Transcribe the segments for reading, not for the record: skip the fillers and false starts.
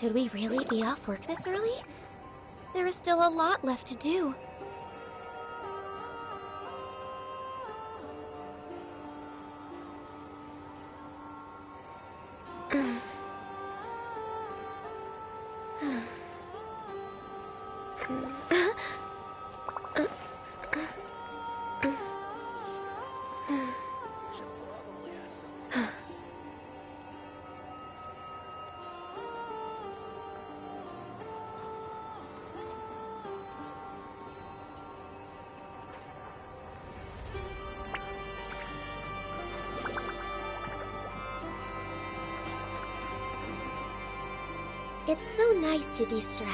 Should we really be off work this early? There is still a lot left to do. It's so nice to de-stress.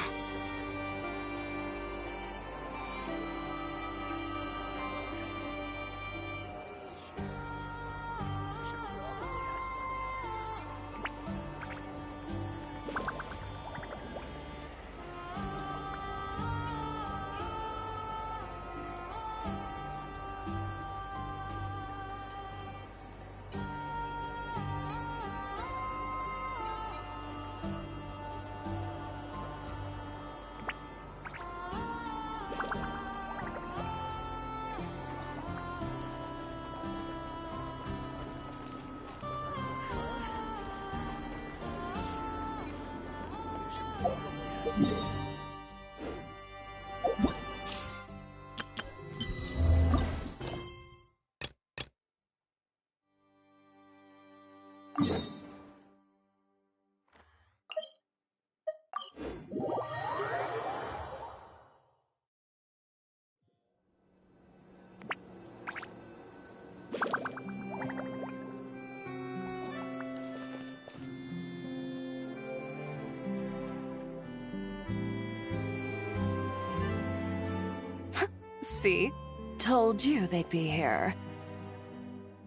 See? Told you they'd be here.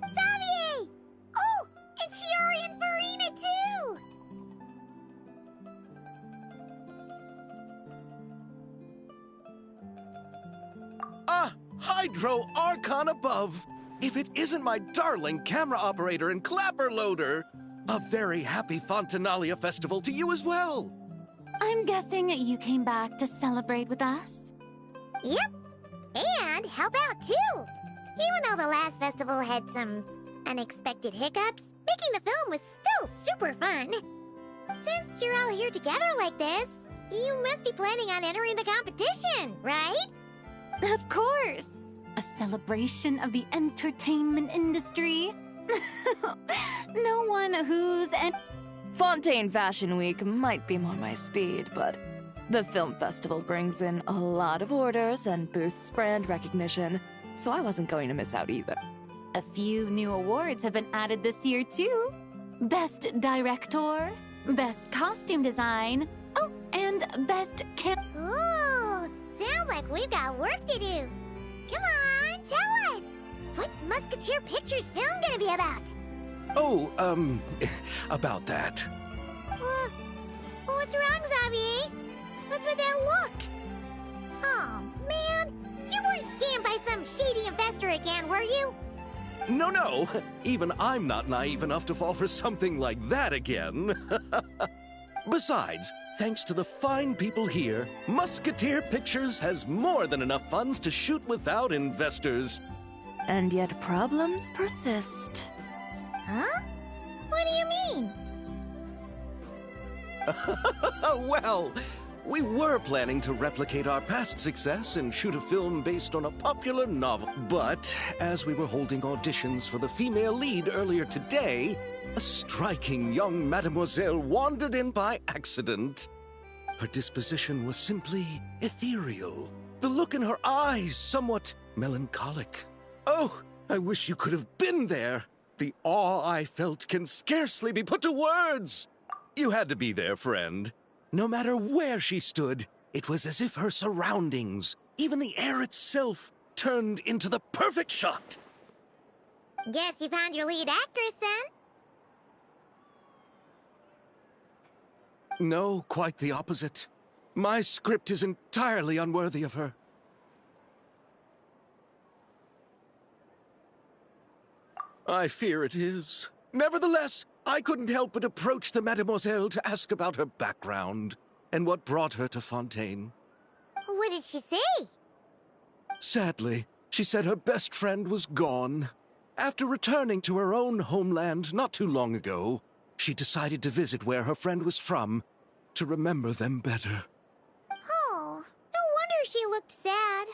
Xavier! Oh, and Shiori and Farina too! Ah! Hydro Archon above! If it isn't my darling camera operator and clapper loader! A very happy Fontanalia festival to you as well! I'm guessing you came back to celebrate with us? Yep. And help out too! Even though the last festival had some unexpected hiccups, making the film was still super fun. Since you're all here together like this, you must be planning on entering the competition, right? Of course! A celebration of the entertainment industry. No one who's Fontaine Fashion Week might be more my speed, but the film festival brings in a lot of orders and boosts brand recognition, so I wasn't going to miss out either. A few new awards have been added this year, too. Best Director, Best Costume Design, oh, and Best Ooh, sounds like we've got work to do. Come on, tell us! What's Musketeer Pictures film gonna be about? Oh, about that. What's wrong, Xavier? What's with that look? Oh, man! You weren't scammed by some shady investor again, were you? No. Even I'm not naive enough to fall for something like that again. Besides, thanks to the fine people here, Musketeer Pictures has more than enough funds to shoot without investors. And yet problems persist. Huh? What do you mean? Well, we were planning to replicate our past success and shoot a film based on a popular novel. But as we were holding auditions for the female lead earlier today, a striking young mademoiselle wandered in by accident. Her disposition was simply ethereal. The look in her eyes somewhat melancholic. Oh, I wish you could have been there. The awe I felt can scarcely be put to words. You had to be there, friend. No matter where she stood, it was as if her surroundings, even the air itself, turned into the perfect shot. Guess you found your lead actress, then? No, quite the opposite. My script is entirely unworthy of her. I fear it is. Nevertheless, I couldn't help but approach the mademoiselle to ask about her background and what brought her to Fontaine. What did she say? Sadly, she said her best friend was gone. After returning to her own homeland not too long ago, she decided to visit where her friend was from to remember them better. Oh, no wonder she looked sad.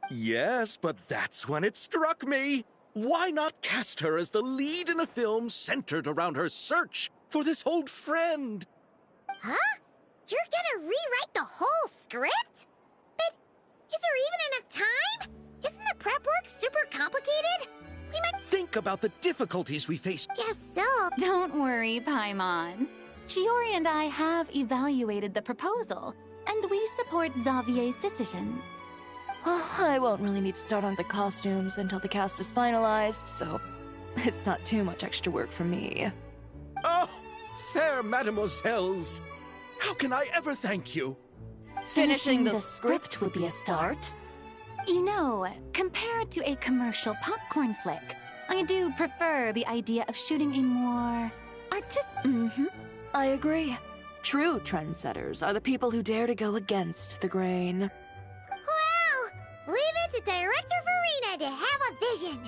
Yes, but that's when it struck me. Why not cast her as the lead in a film centered around her search for this old friend? Huh? You're gonna rewrite the whole script? But is there even enough time? Isn't the prep work super complicated? We might Think about the difficulties we faced. guess so. Don't worry, Paimon. Shiori and I have evaluated the proposal, and we support Xavier's decision. I won't really need to start on the costumes until the cast is finalized, so it's not too much extra work for me. Oh, fair mademoiselles. How can I ever thank you? Finishing the script would be a start. You know, compared to a commercial popcorn flick, I do prefer the idea of shooting a more artistic. I agree. True trendsetters are the people who dare to go against the grain. Wow! Leave it to Director Farina to have a vision.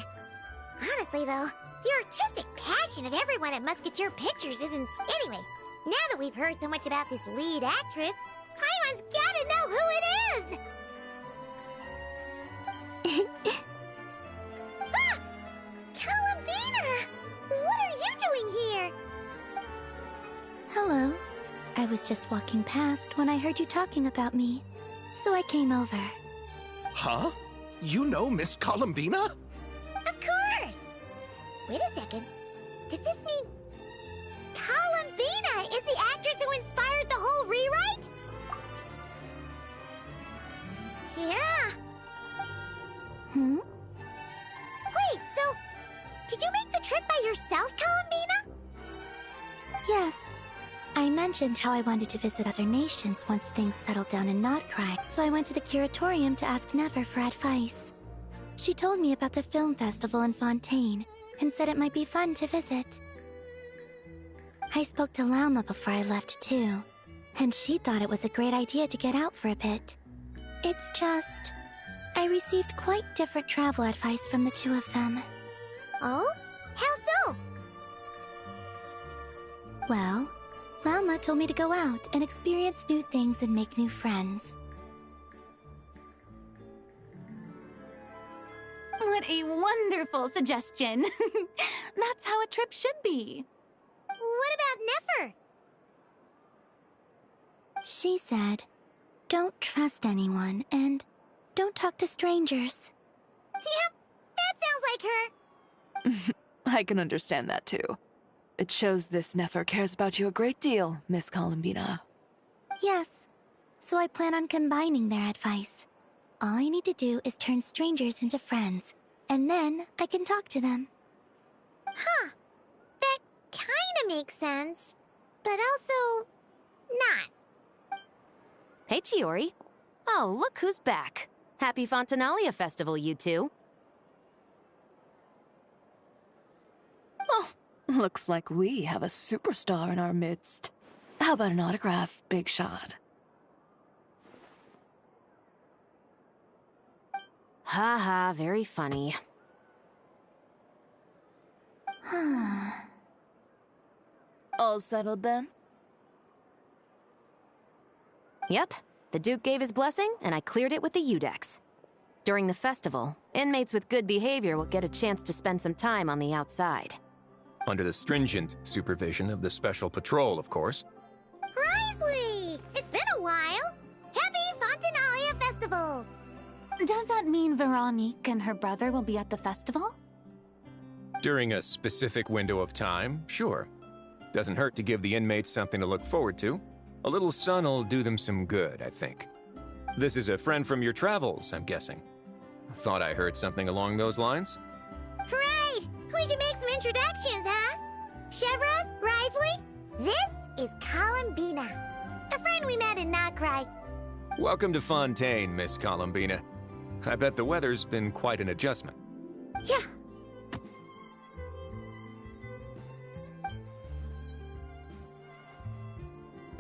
Honestly, though, the artistic passion of everyone at Musketeer Pictures isn't... Anyway, now that we've heard so much about this lead actress, Paimon's gotta know who it is! Ah! Columbina! What are you doing here? Hello. I was just walking past when I heard you talking about me, so I came over. Huh? You know Miss Columbina? Of course! Wait a second. Does this mean... Columbina is the actress who inspired the whole rewrite? Yeah. Hmm? Wait, so... Did you make the trip by yourself, Columbina? Yes. I mentioned how I wanted to visit other nations once things settled down in Nodcry, so I went to the curatorium to ask Never for advice. She told me about the film festival in Fontaine, and said it might be fun to visit. I spoke to Lauma before I left too, and she thought it was a great idea to get out for a bit. It's just... I received quite different travel advice from the two of them. Oh? How so? Well, Lauma told me to go out and experience new things and make new friends. What a wonderful suggestion. That's how a trip should be. What about Nefer? She said, don't trust anyone and don't talk to strangers. Yep, that sounds like her. I can understand that too. It shows this Nefer cares about you a great deal, Miss Columbina. Yes, so I plan on combining their advice. All I need to do is turn strangers into friends, and then I can talk to them. Huh. That kinda makes sense. But also... not. Hey, Chiori. Oh, look who's back. Happy Fontanalia Festival, you two. Oh, looks like we have a superstar in our midst. How about an autograph, Big Shot? Ha ha, very funny. All settled then? Yep, the Duke gave his blessing, and I cleared it with the Udex. During the festival, inmates with good behavior will get a chance to spend some time on the outside. Under the stringent supervision of the Special Patrol, of course. Risley! It's been a while! Happy Fontanalia Festival! Does that mean Veronique and her brother will be at the festival? During a specific window of time, sure. Doesn't hurt to give the inmates something to look forward to. A little sun'll do them some good, I think. This is a friend from your travels, I'm guessing. Thought I heard something along those lines. Right! We should make some introductions, huh? Chevros, Risley, this is Columbina, a friend we met in Nodcry. Welcome to Fontaine, Miss Columbina. I bet the weather's been quite an adjustment. Yeah.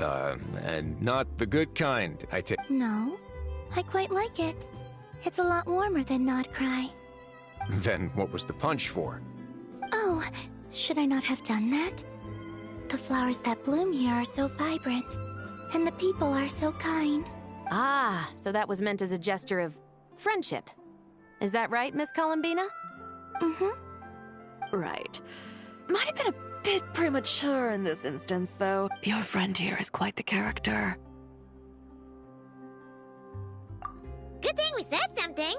And not the good kind, I take. No, I quite like it. It's a lot warmer than Not Cry. Then what was the punch for? Oh, should I not have done that? The flowers that bloom here are so vibrant, and the people are so kind. Ah, so that was meant as a gesture of friendship. Is that right, Miss Columbina? Mm-hmm. Right. Might have been a bit premature in this instance, though. Your friend here is quite the character. Good thing we said something.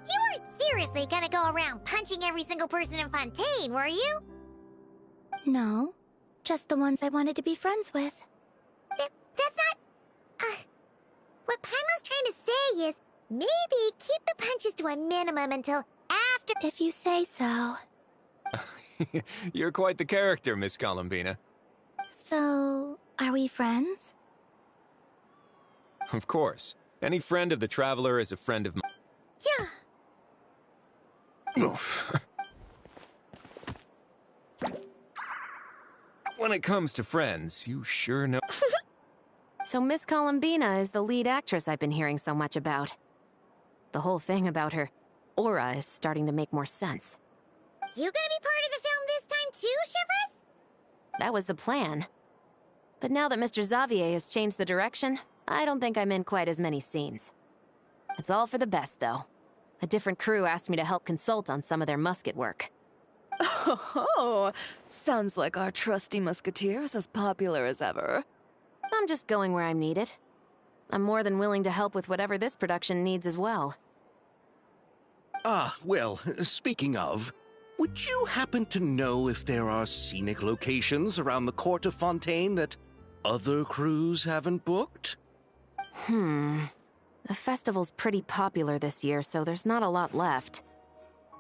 You weren't seriously gonna go around punching every single person in Fontaine, were you? No, just the ones I wanted to be friends with. That's not... what Paimon's trying to say is, maybe keep the punches to a minimum until after... If you say so. You're quite the character, Miss Columbina. So, are we friends? Of course. Any friend of the Traveler is a friend of mine. Yeah. Oof. When it comes to friends, you sure know. So Miss Columbina is the lead actress I've been hearing so much about. The whole thing about her aura is starting to make more sense. You gonna be part of the film this time too, Shivers? That was the plan. But now that Mr. Xavier has changed the direction, I don't think I'm in quite as many scenes. It's all for the best, though. A different crew asked me to help consult on some of their musket work. Oh, sounds like our trusty musketeer is as popular as ever. I'm just going where I'm needed. I'm more than willing to help with whatever this production needs as well. Ah, well, speaking of, would you happen to know if there are scenic locations around the court of Fontaine that other crews haven't booked? The festival's pretty popular this year, so there's not a lot left.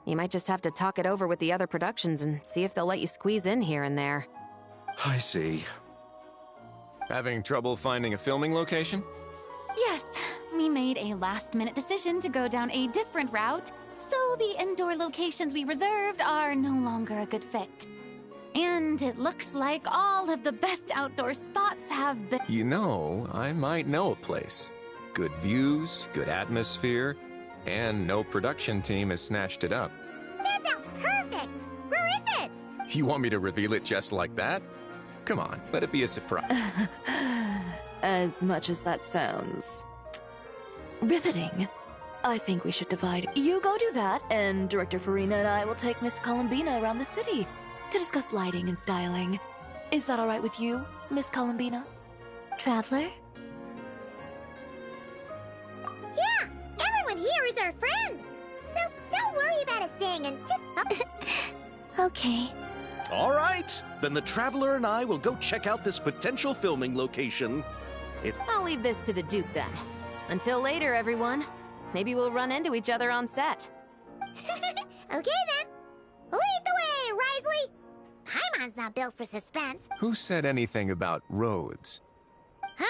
You might just have to talk it over with the other productions and see if they'll let you squeeze in here and there. I see. Having trouble finding a filming location? Yes, we made a last-minute decision to go down a different route, so the indoor locations we reserved are no longer a good fit. And it looks like all of the best outdoor spots have been... You know, I might know a place. Good views, good atmosphere, and no production team has snatched it up. That sounds perfect! Where is it? You want me to reveal it just like that? Come on, let it be a surprise. As much as that sounds riveting, I think we should divide. You go do that, and Director Farina and I will take Miss Columbina around the city to discuss lighting and styling. Is that all right with you, Miss Columbina? Traveler? Yeah! Everyone here is our friend! So don't worry about a thing and just... Okay. All right, then the Traveler and I will go check out this potential filming location. I'll leave this to the Duke then. Until later, everyone. Maybe we'll run into each other on set. Okay then! Lead the way, Risley! Paimon's not built for suspense. Who said anything about roads? Huh?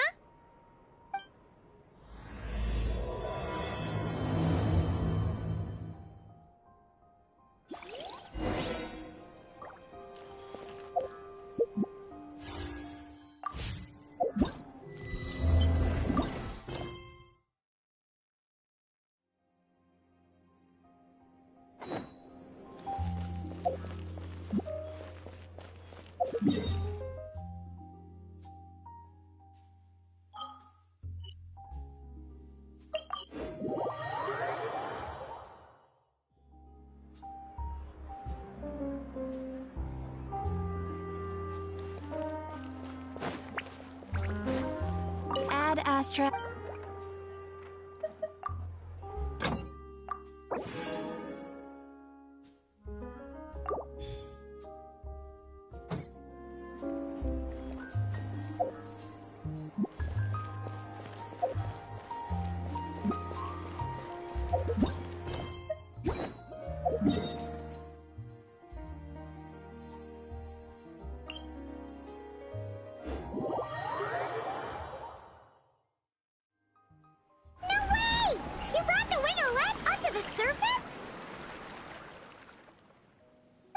Ad Astra...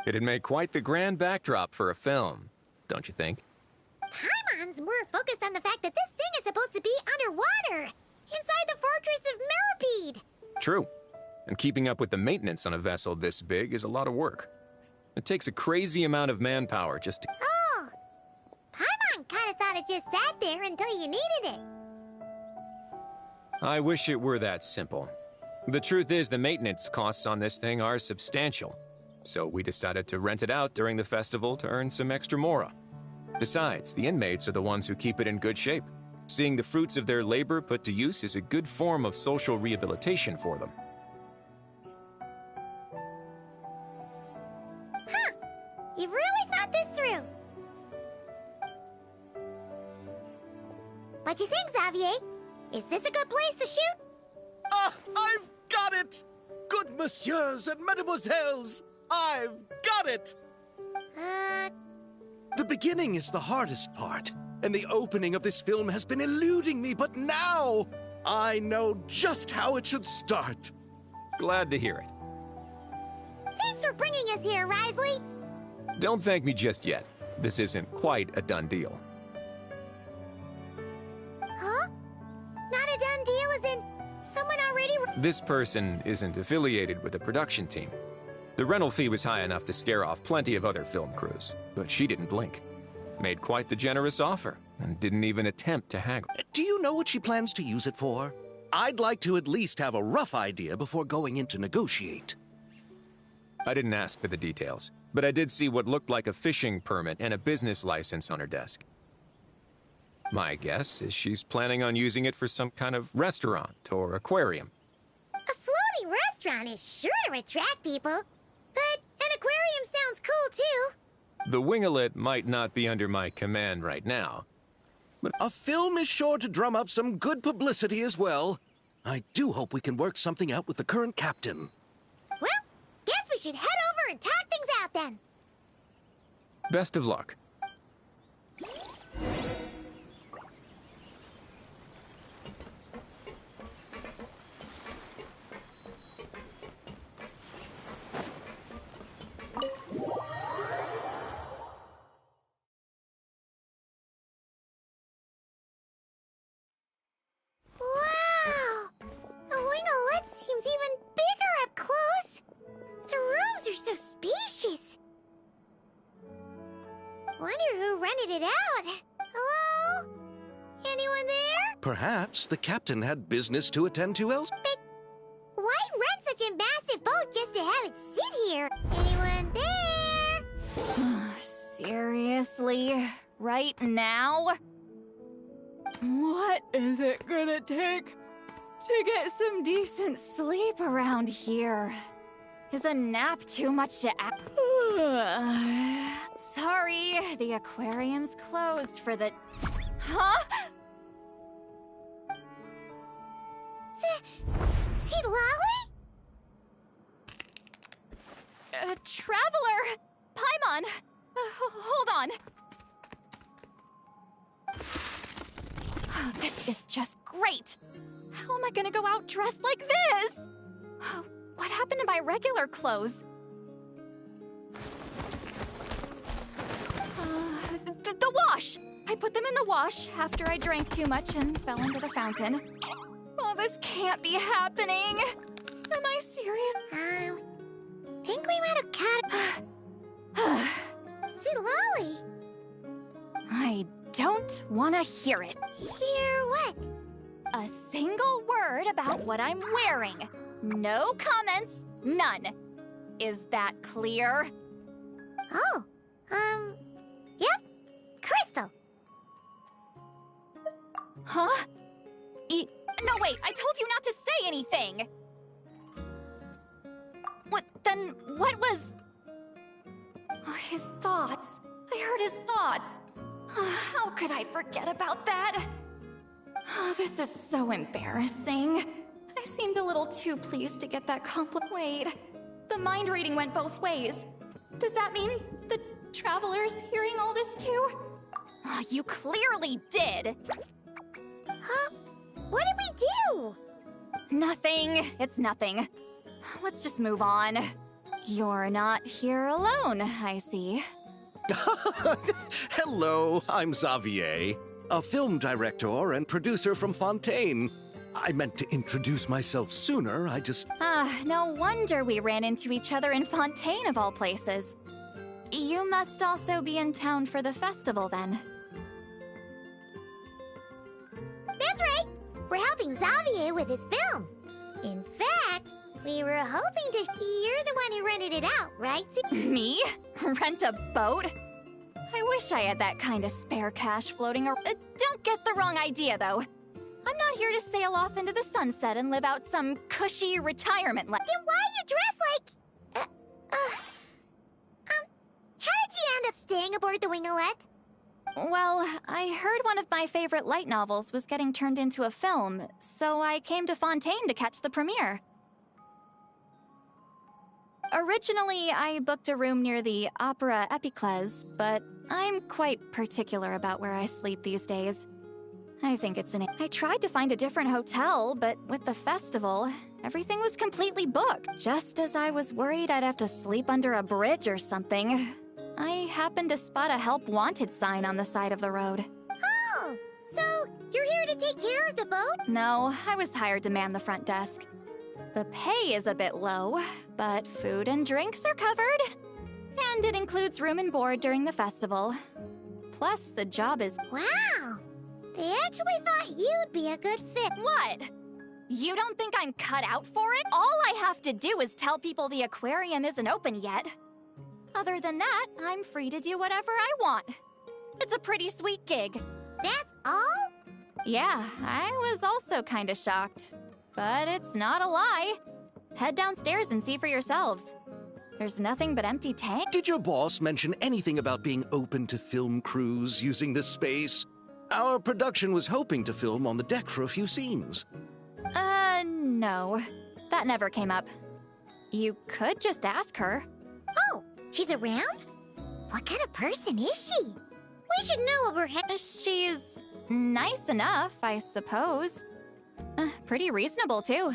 It'd make quite the grand backdrop for a film, don't you think? Paimon's seems more focused on the fact that this thing is supposed to be underwater, inside the fortress of Millipede. True. And keeping up with the maintenance on a vessel this big is a lot of work. It takes a crazy amount of manpower just to... Oh, Paimon kind of thought it just sat there until you needed it. I wish it were that simple. The truth is, the maintenance costs on this thing are substantial. So we decided to rent it out during the festival to earn some extra mora. Besides, the inmates are the ones who keep it in good shape. Seeing the fruits of their labor put to use is a good form of social rehabilitation for them. Huh. You've really thought this through. What you think, Xavier? Is this a good place to shoot? Ah, I've got it! Good messieurs and mademoiselles, I've got it! The beginning is the hardest part, and the opening of this film has been eluding me, but now I know just how it should start. Glad to hear it. Thanks for bringing us here, Risley. Don't thank me just yet. This isn't quite a done deal. Huh? Not a done deal as in someone already... This person isn't affiliated with the production team. The rental fee was high enough to scare off plenty of other film crews, but she didn't blink. Made quite the generous offer, and didn't even attempt to haggle. Do you know what she plans to use it for? I'd like to at least have a rough idea before going in to negotiate. I didn't ask for the details, but I did see what looked like a fishing permit and a business license on her desk. My guess is she's planning on using it for some kind of restaurant or aquarium. A floating restaurant is sure to attract people. But an aquarium sounds cool, too. The winglet might not be under my command right now, but a film is sure to drum up some good publicity as well. I do hope we can work something out with the current captain. Well, guess we should head over and talk things out then. Best of luck. Perhaps the captain had business to attend to else. But why rent such a massive boat just to have it sit here? Anyone there? Seriously? Right now? What is it gonna take to get some decent sleep around here? Is a nap too much to ask? Sorry, the aquarium's closed for the... Huh? Lolly? Traveler! Paimon! Hold on. Oh, this is just great. How am I gonna go out dressed like this? What happened to my regular clothes? The wash! I put them in the wash after I drank too much and fell into the fountain. Oh, this can't be happening. Am I serious? Think we might have caught... Lolly. I don't want to hear it. Hear what? A single word about what I'm wearing. No comments, none. Is that clear? Oh, yep. Crystal. Huh? No, wait, I told you not to say anything! What was... Oh, his thoughts. I heard his thoughts. How could I forget about that? Oh, this is so embarrassing. I seemed a little too pleased to get that compliment. Wait, the mind reading went both ways. Does that mean the Traveler's hearing all this too? Oh, you clearly did! Huh? What did we do? Nothing. It's nothing. Let's just move on. You're not here alone, I see. Hello, I'm Xavier. a film director and producer from Fontaine. I meant to introduce myself sooner, I just... No wonder we ran into each other in Fontaine of all places. You must also be in town for the festival, then. That's right! We're helping Xavier with his film. In fact, we were hoping to... You're the one who rented it out, right? Me? Rent a boat? I wish I had that kind of spare cash floating around. Don't get the wrong idea, though. I'm not here to sail off into the sunset and live out some cushy retirement life. Then why you dress like... how did you end up staying aboard the Wingolette? Well, I heard one of my favorite light novels was getting turned into a film, so I came to Fontaine to catch the premiere. Originally, I booked a room near the Opera Epicles, but I'm quite particular about where I sleep these days. I think it's I tried to find a different hotel, but with the festival, everything was completely booked. Just as I was worried I'd have to sleep under a bridge or something, I happened to spot a help wanted sign on the side of the road. Oh, so you're here to take care of the boat? No, I was hired to man the front desk. The pay is a bit low, but food and drinks are covered. And it includes room and board during the festival. Plus, the job is... Wow! They actually thought you'd be a good fit. What? You don't think I'm cut out for it? All I have to do is tell people the aquarium isn't open yet. Other than that, I'm free to do whatever I want. It's a pretty sweet gig. That's all? Yeah, I was also kinda shocked. But it's not a lie. Head downstairs and see for yourselves. There's nothing but empty tanks. Did your boss mention anything about being open to film crews using this space? Our production was hoping to film on the deck for a few scenes. No. That never came up. You could just ask her. Oh, she's around? What kind of person is she? We should know of her. She's nice enough, I suppose. Pretty reasonable, too.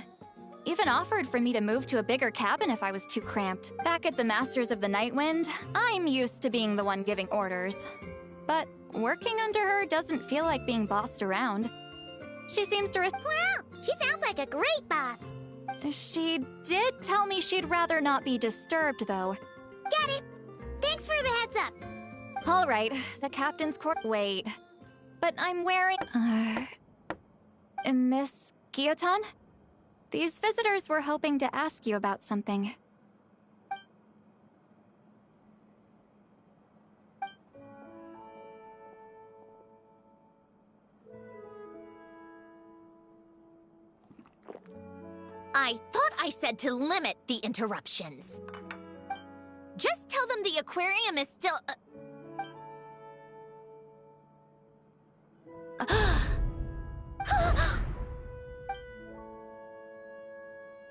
Even offered for me to move to a bigger cabin if I was too cramped. Back at the Masters of the Night Wind, I'm used to being the one giving orders. But working under her doesn't feel like being bossed around. She seems to Wow, she sounds like a great boss. She did tell me she'd rather not be disturbed, though. Got it. Thanks for the heads up. All right, the captain's Wait. But I'm wearing... Miss Guillotin? These visitors were hoping to ask you about something. I thought I said to limit the interruptions. Just tell them the aquarium is still...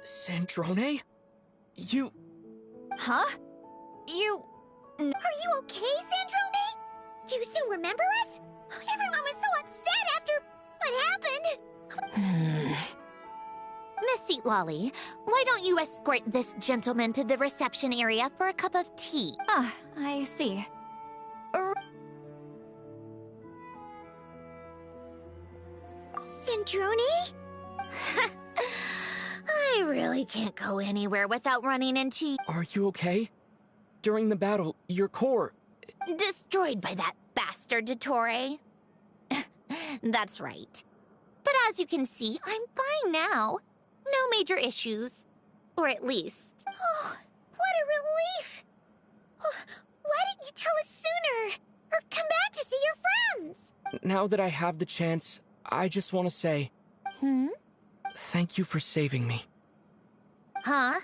Sandrone? You... Huh? You... Are you okay, Sandrone? Do you still remember us? Everyone was so upset after what happened. Miss Seat Lolly, why don't you escort this gentleman to the reception area for a cup of tea? Ah, I see. Sandrone? I really can't go anywhere without running into... Are you okay? During the battle, your core... Destroyed by that bastard Dottore. That's right. But as you can see, I'm fine now. No major issues. Or at least... Oh, what a relief! Oh, why didn't you tell us sooner? Or come back to see your friends? Now that I have the chance, I just want to say... Thank you for saving me. Huh?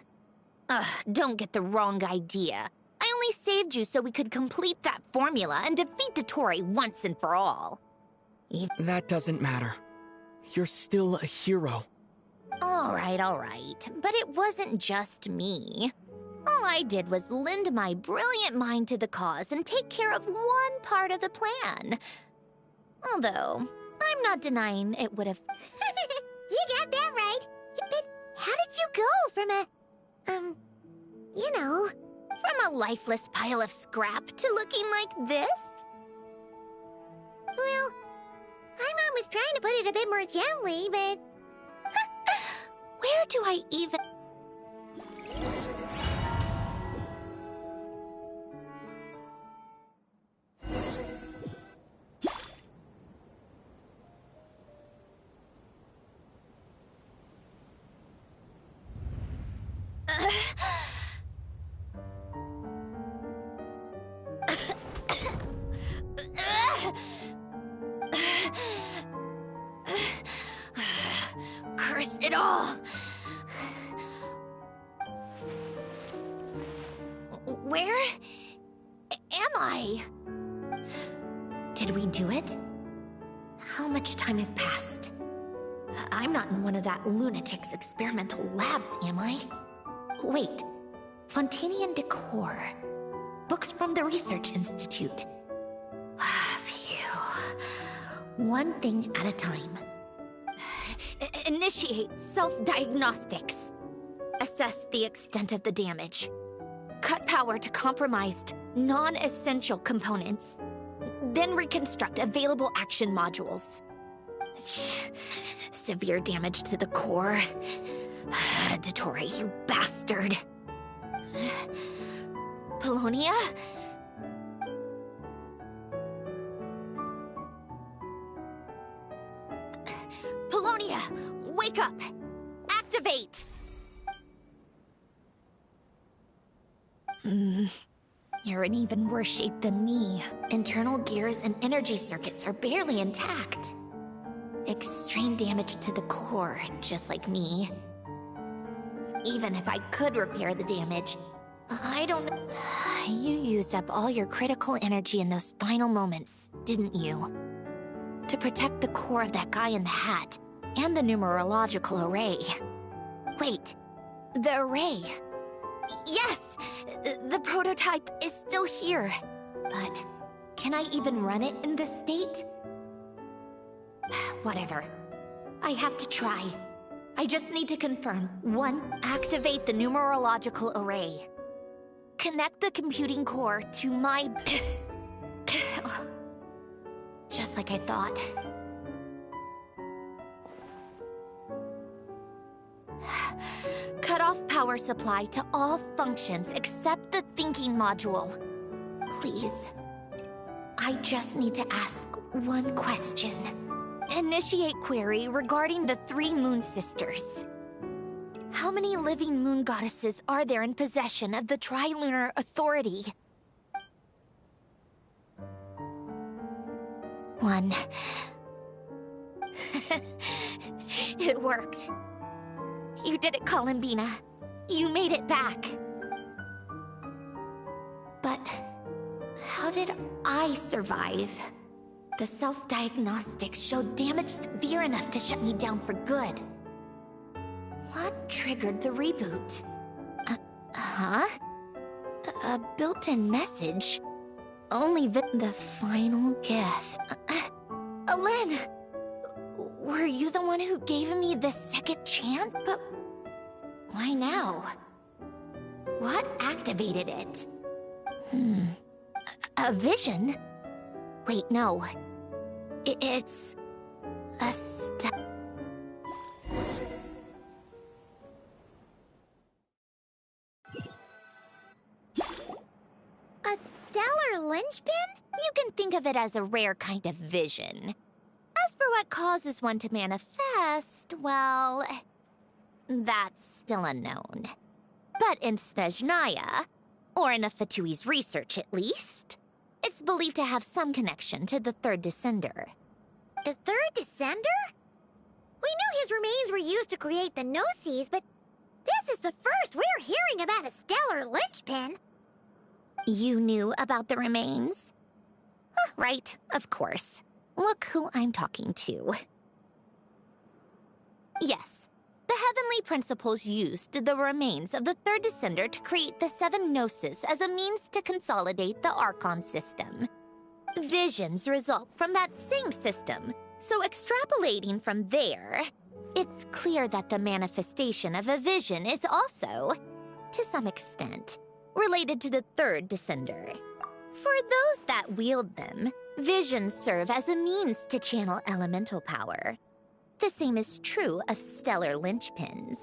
Don't get the wrong idea. I only saved you so we could complete that formula and defeat Dottore once and for all. That doesn't matter. You're still a hero. All right. But it wasn't just me. All I did was lend my brilliant mind to the cause and take care of one part of the plan. Although, I'm not denying it would have... You got that right. But how did you go from a... From a lifeless pile of scrap to looking like this? Well, was trying to put it a bit more gently, but... Where do I even... Curse it all! Where am I? Did we do it? How much time has passed? I'm not in one of that lunatic's experimental labs, am I? Wait, Fontanian decor. Books from the Research Institute. Phew. One thing at a time. Initiate self-diagnostics. Assess the extent of the damage. Cut power to compromised, non-essential components. Then reconstruct available action modules. Severe damage to the core. Dottore, you bastard. Polonia? Polonia, wake up! Activate! You're in even worse shape than me. Internal gears and energy circuits are barely intact. Extreme damage to the core, just like me. Even if I could repair the damage, I don't know. You used up all your critical energy in those final moments, didn't you? To protect the core of that guy in the hat, and the numerological array. Wait, the array. Yes! The prototype is still here. But can I even run it in this state? Whatever. I have to try. I just need to confirm. 1, activate the numerological array. Connect the computing core to my... Just like I thought. Cut off power supply to all functions except the thinking module. Please. I just need to ask one question. Initiate query regarding the 3 Moon Sisters. How many living moon goddesses are there in possession of the Trilunar Authority? 1. It worked. You did it, Columbina. You made it back. But how did I survive? The self-diagnostics showed damage severe enough to shut me down for good. What triggered the reboot? A built-in message? Only the final gift. Lynn! Were you the one who gave me this second chance? But why now? What activated it? A vision? Wait, no. It's... a A stellar linchpin? You can think of it as a rare kind of vision. As for what causes one to manifest, well... that's still unknown. But in Snezhnaya, or in Afatui's research at least, it's believed to have some connection to the third descender. The third descender? We knew his remains were used to create the Gnosis, but this is the first we're hearing about a stellar linchpin. You knew about the remains? Right, of course. Look who I'm talking to. Yes, the Heavenly Principles used the remains of the third descender to create the 7 Gnosis as a means to consolidate the Archon system. Visions result from that same system, so extrapolating from there, it's clear that the manifestation of a vision is also, to some extent, related to the third descender. For those that wield them, visions serve as a means to channel elemental power. The same is true of stellar linchpins.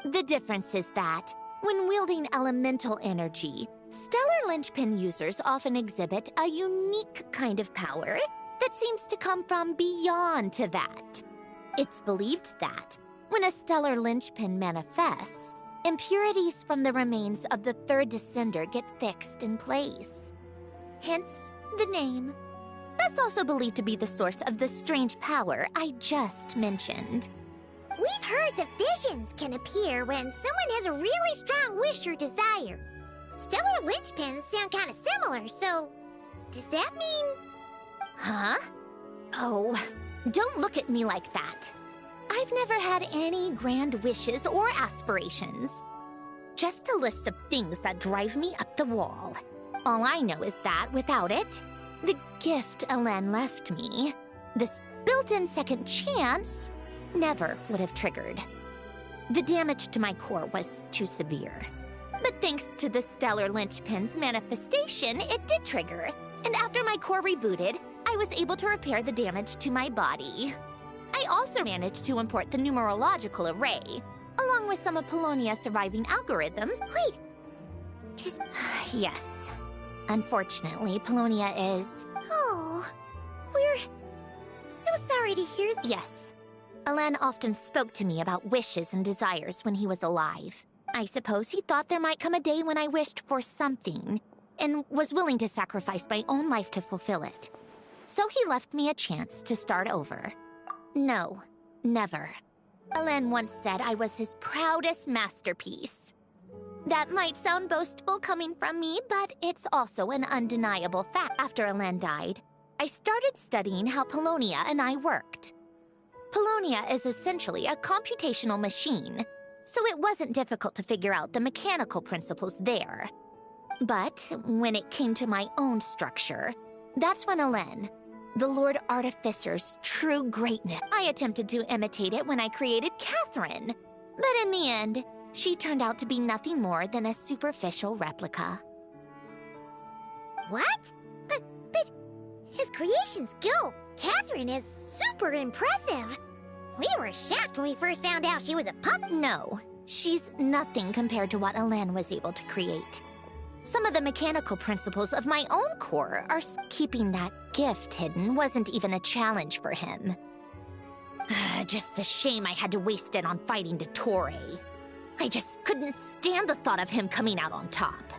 The difference is that, when wielding elemental energy, stellar linchpin users often exhibit a unique kind of power that seems to come from beyond to that. It's believed that, when a stellar linchpin manifests, impurities from the remains of the third descender get fixed in place. Hence, the name. That's also believed to be the source of the strange power I just mentioned. We've heard that visions can appear when someone has a really strong wish or desire. Stellar linchpins sound kind of similar, so does that mean... Huh? Oh, don't look at me like that. I've never had any grand wishes or aspirations. Just a list of things that drive me up the wall. All I know is that without it, the gift Elen left me, this built-in second chance, never would have triggered. The damage to my core was too severe. But thanks to the stellar linchpin's manifestation, it did trigger. And after my core rebooted, I was able to repair the damage to my body. I also managed to import the numerological array, along with some of Polonia's surviving algorithms. Wait, just... Yes. Unfortunately, Polonia is... Oh, we're so sorry to hear... Yes. Elen often spoke to me about wishes and desires when he was alive. I suppose he thought there might come a day when I wished for something, and was willing to sacrifice my own life to fulfill it. So he left me a chance to start over. No, never. Elen once said I was his proudest masterpiece. That might sound boastful coming from me, but it's also an undeniable fact. After Elen died, I started studying how Polonia and I worked. Polonia is essentially a computational machine, so it wasn't difficult to figure out the mechanical principles there. But when it came to my own structure, that's when Elen, the Lord Artificer's true greatness, I attempted to imitate it when I created Catherine. But in the end, she turned out to be nothing more than a superficial replica. What? But his creation skill, Catherine, is super impressive. We were shocked when we first found out she was a pup. No, she's nothing compared to what Elen was able to create. Some of the mechanical principles of my own core are... Keeping that gift hidden wasn't even a challenge for him. Just a shame I had to waste it on fighting Dottore. I just couldn't stand the thought of him coming out on top.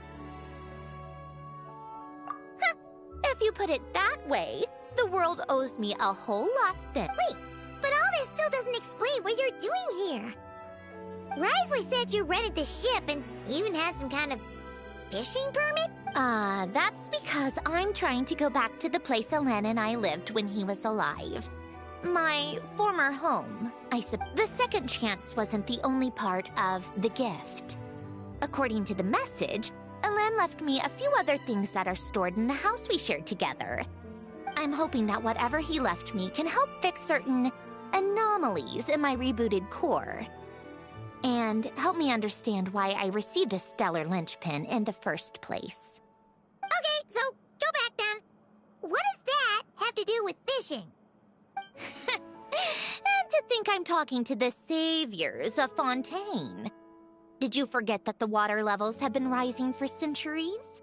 Huh, if you put it that way, the world owes me a whole lot then. Wait, but all this still doesn't explain what you're doing here. Risley said you rented the ship and even had some kind of fishing permit? That's because I'm trying to go back to the place Elen and I lived when he was alive. My former home, The second chance wasn't the only part of the gift. According to the message, Elen left me a few other things that are stored in the house we shared together. I'm hoping that whatever he left me can help fix certain anomalies in my rebooted core. And help me understand why I received a stellar linchpin in the first place. Okay, so go back then. What does that have to do with fishing? And to think I'm talking to the saviors of Fontaine. Did you forget that the water levels have been rising for centuries?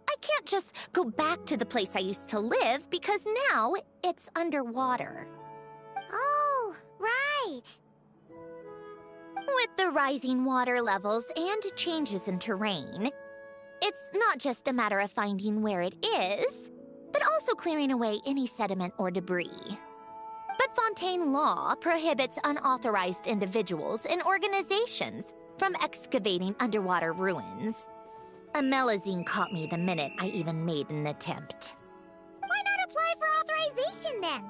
I can't just go back to the place I used to live because now it's underwater. Oh, right. With the rising water levels and changes in terrain, it's not just a matter of finding where it is, but also clearing away any sediment or debris. But Fontaine law prohibits unauthorized individuals and organizations from excavating underwater ruins. Amelazine caught me the minute I even made an attempt. Why not apply for authorization then?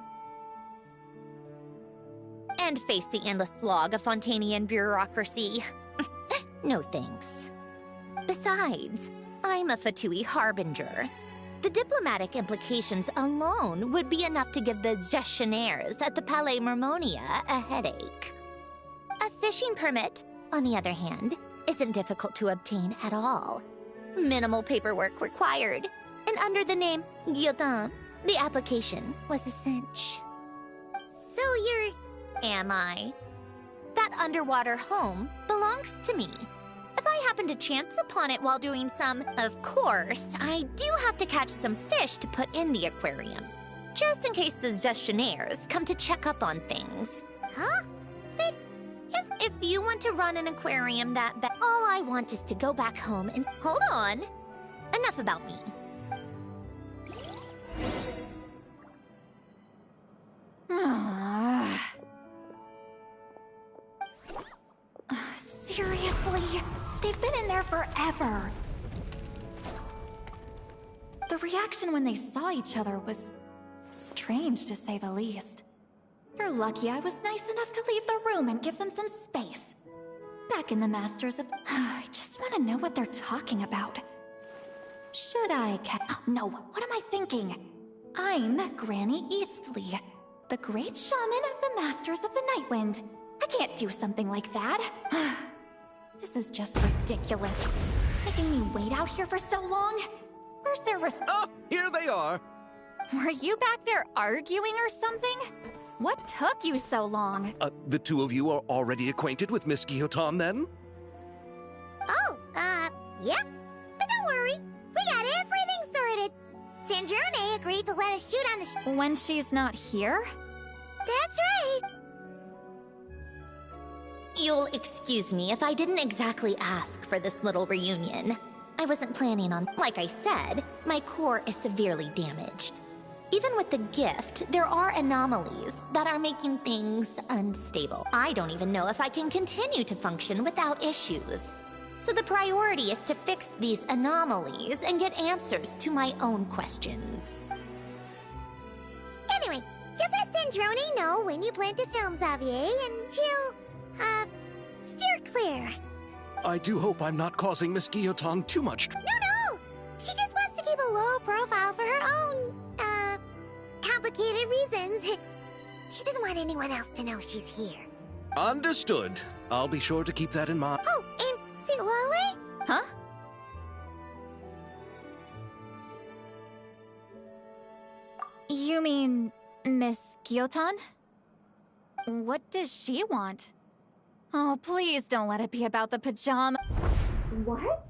And face the endless slog of Fontainian bureaucracy. No thanks. Besides, I'm a Fatui harbinger. The diplomatic implications alone would be enough to give the gestionnaires at the Palais Mermonia a headache. A fishing permit, on the other hand, isn't difficult to obtain at all. Minimal paperwork required. and under the name Guillotin, the application was a cinch. So you're... Am I? That underwater home belongs to me. If I happen to chance upon it while doing some... Of course, I do have to catch some fish to put in the aquarium. Just in case the gestionnaires come to check up on things. Huh? But... If you want to run an aquarium that bad, all I want is to go back home and... Hold on. Enough about me. Seriously? They've been in there forever. The reaction when they saw each other was strange, to say the least. You're lucky I was nice enough to leave the room and give them some space. Back in the Masters of... I just want to know what they're talking about. Should I No, what am I thinking? I'm Granny Eastly, the great shaman of the Masters of the Nightwind. I can't do something like that. This is just ridiculous. Making me wait out here for so long? Where's their Oh, here they are. Were you back there arguing or something? What took you so long? The two of you are already acquainted with Miss Guillotin, then? Oh, yep. But don't worry. We got everything sorted. Sandrone agreed to let us shoot on the When she's not here? That's right. You'll excuse me if I didn't exactly ask for this little reunion. I wasn't planning on... Like I said, my core is severely damaged. Even with the gift, there are anomalies that are making things unstable. I don't even know if I can continue to function without issues. So the priority is to fix these anomalies and get answers to my own questions. Anyway, just let Sandrone know when you plan to film Xavier, and she'll, steer clear. I do hope I'm not causing Miss Guillotin too much No! She just wants to keep a low profile for her own, complicated reasons. She doesn't want anyone else to know she's here. Understood. I'll be sure to keep that in mind. Oh, and see Lale? Huh? You mean Miss Guillotin? What does she want? Oh, please don't let it be about the pajama. What?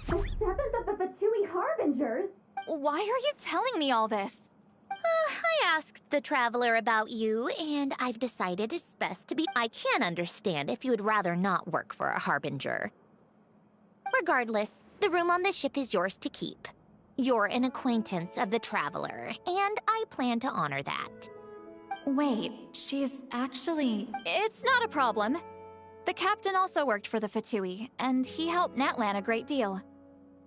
The 7th of the VIII Harbingers? Why are you telling me all this? I asked the Traveler about you, and I've decided it's best to be... I can understand if you would rather not work for a Harbinger. Regardless, the room on the ship is yours to keep. You're an acquaintance of the Traveler, and I plan to honor that. Wait, she's actually... It's not a problem. The captain also worked for the VIII, and he helped Natlan a great deal.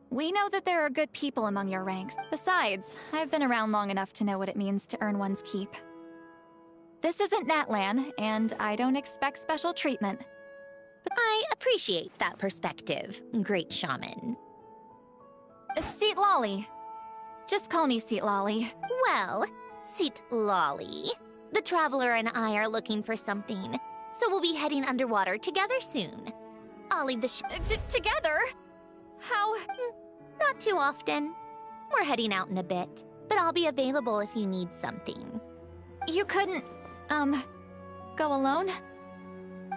We know that there are good people among your ranks. Besides, I've been around long enough to know what it means to earn one's keep. This isn't Natlan, and I don't expect special treatment. But I appreciate that perspective, great shaman. Seat Lolly. Just call me Seat Lolly. Well, Seat Lolly. The Traveler and I are looking for something, so we'll be heading underwater together soon. I'll leave the ship... Together? How? Not too often. We're heading out in a bit, but I'll be available if you need something. You couldn't, go alone?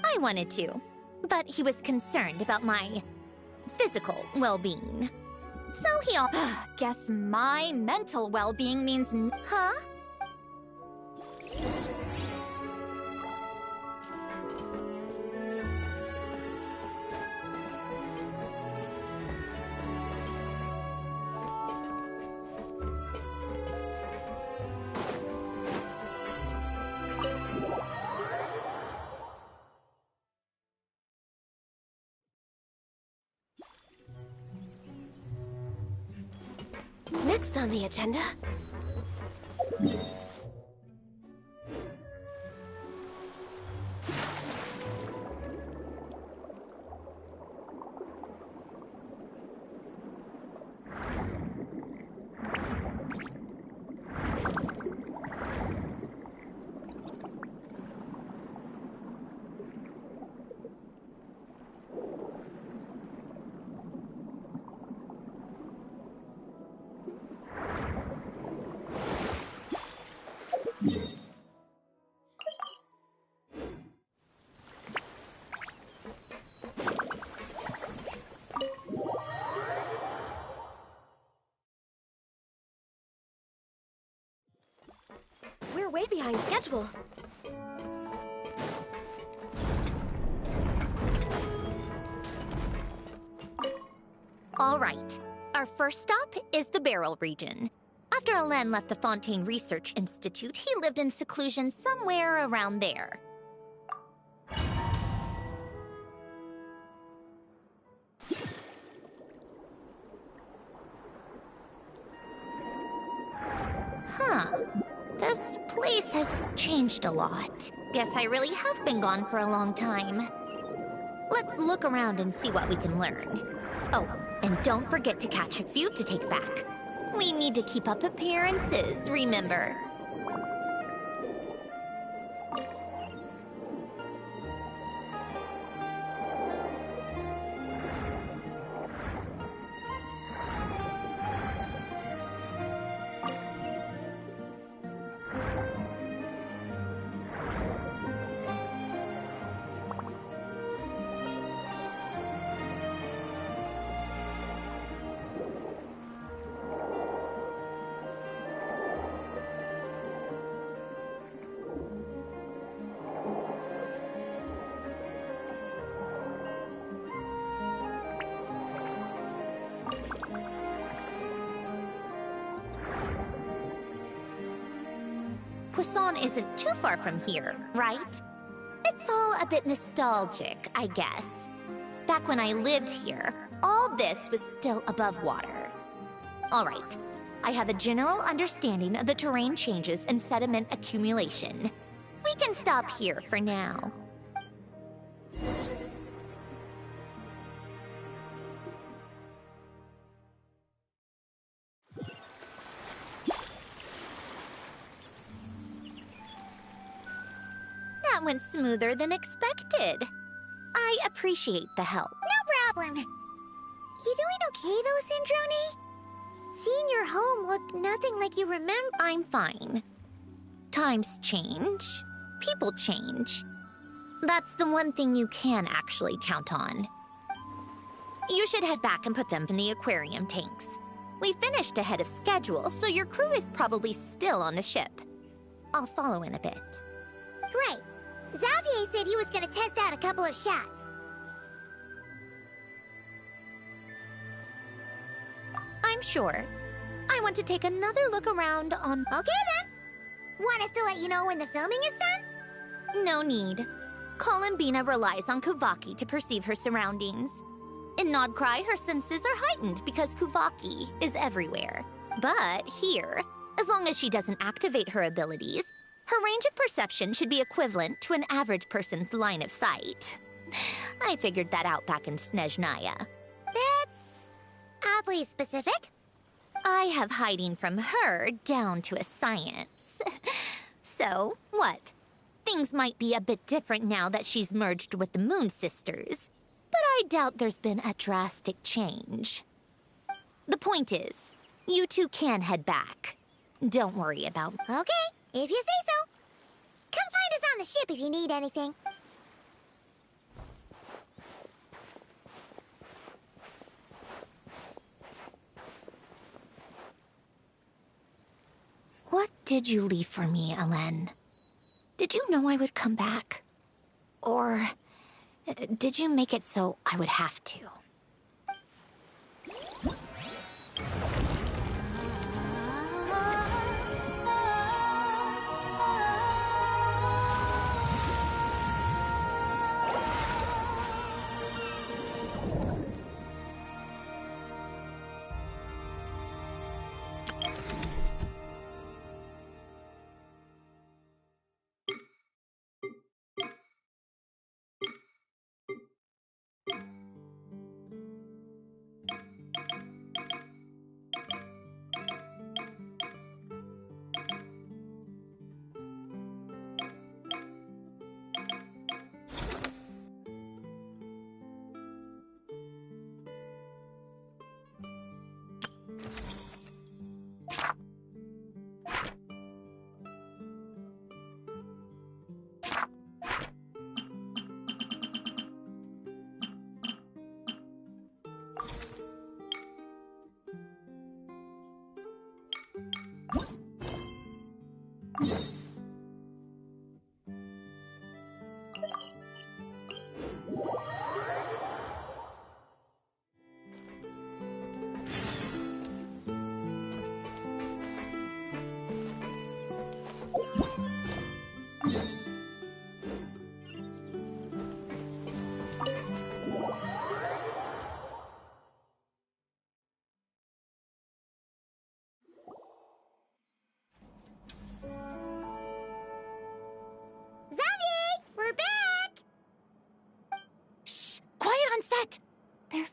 I wanted to, but he was concerned about my physical well-being. So he all... Guess my mental well-being means Huh? Next on the agenda... behind schedule. All right. Our first stop is the Barrel region. After Alain left the Fontaine Research Institute, he lived in seclusion somewhere around there. Huh. This place has changed a lot. Guess I really have been gone for a long time. Let's look around and see what we can learn. Oh, and don't forget to catch a few to take back. We need to keep up appearances, remember? Poisson isn't too far from here, right? It's all a bit nostalgic, I guess. Back when I lived here, all this was still above water. All right, I have a general understanding of the terrain changes and sediment accumulation. We can stop here for now. That went smoother than expected. I appreciate the help. No problem. You doing okay though, Sandrone? Seeing your home look nothing like you remember. I'm fine. Times change. People change. That's the one thing you can actually count on. You should head back and put them in the aquarium tanks. We finished ahead of schedule, so your crew is probably still on the ship. I'll follow in a bit. Right. Xavier said he was gonna test out a couple of shots. I'm sure. I want to take another look around on... Okay then. Want us to let you know when the filming is done? No need. Columbina relies on Kuvaki to perceive her surroundings. In Nodcry, her senses are heightened because Kuvaki is everywhere. But here, as long as she doesn't activate her abilities, her range of perception should be equivalent to an average person's line of sight. I figured that out back in Snezhnaya. That's oddly specific. I have hiding from her down to a science. So, what? Things might be a bit different now that she's merged with the Moon Sisters, but I doubt there's been a drastic change. The point is, you two can head back. Don't worry about... Okay, if you say so. Come find us on the ship if you need anything. What did you leave for me, Alain? Did you know I would come back? Or did you make it so I would have to?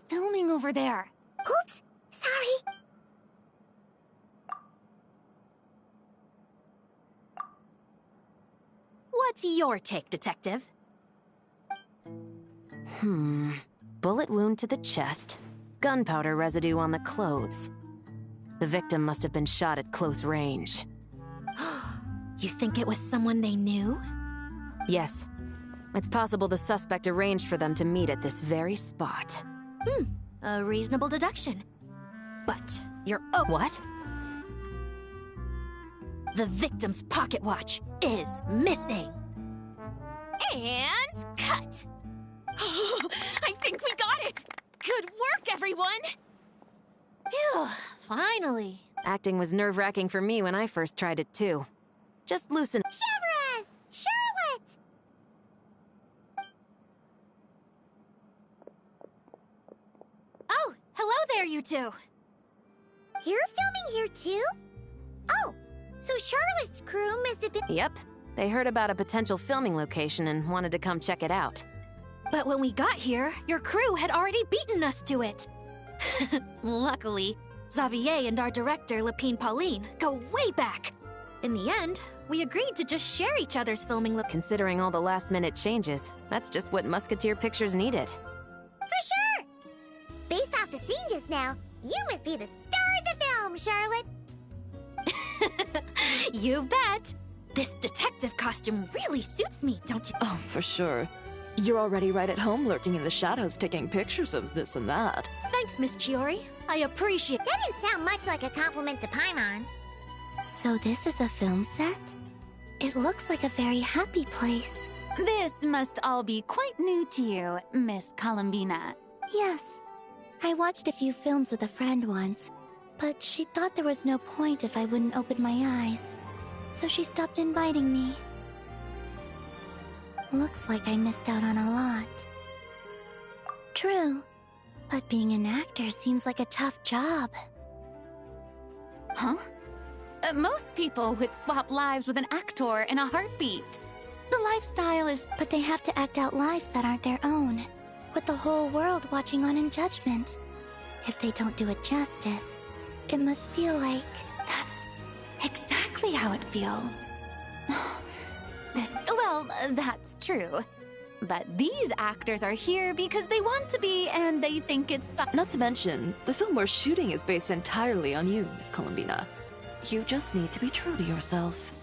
filming over there. Oops, sorry. What's your take, Detective? Bullet wound to the chest. Gunpowder residue on the clothes. The victim must have been shot at close range. You think it was someone they knew? Yes. It's possible the suspect arranged for them to meet at this very spot. A reasonable deduction. But you're what? The victim's pocket watch is missing. And cut! I think we got it! Good work, everyone! Phew, finally. Acting was nerve-wracking for me when I first tried it too. Just loosen— Severus! Charlotte! Oh, hello there, you two. You're filming here too? Oh, so Charlotte's crew must have been— Yep. They heard about a potential filming location and wanted to come check it out. But when we got here, your crew had already beaten us to it. Luckily, Xavier and our director, Lapine Pauline, go way back. In the end, we agreed to just share each other's filming Considering all the last-minute changes, that's just what Musketeer Pictures needed. For sure! Based off the scene just now, you must be the star of the film, Charlotte! You bet! This detective costume really suits me, don't you? Oh, for sure. You're already right at home lurking in the shadows taking pictures of this and that. Thanks, Miss Chiori. I appreciate— That didn't sound much like a compliment to Paimon. So this is a film set? It looks like a very happy place. This must all be quite new to you, Miss Columbina. Yes. I watched a few films with a friend once, but she thought there was no point if I wouldn't open my eyes. So she stopped inviting me. Looks like I missed out on a lot. True, but being an actor seems like a tough job. Huh? Most people would swap lives with an actor in a heartbeat. The lifestyle is— But they have to act out lives that aren't their own, with the whole world watching on in judgment. If they don't do it justice, it must feel like— That's exactly how it feels. Well, that's true. But these actors are here because they want to be, and they think it's fun. Not to mention, the film we're shooting is based entirely on you, Miss Columbina. You just need to be true to yourself.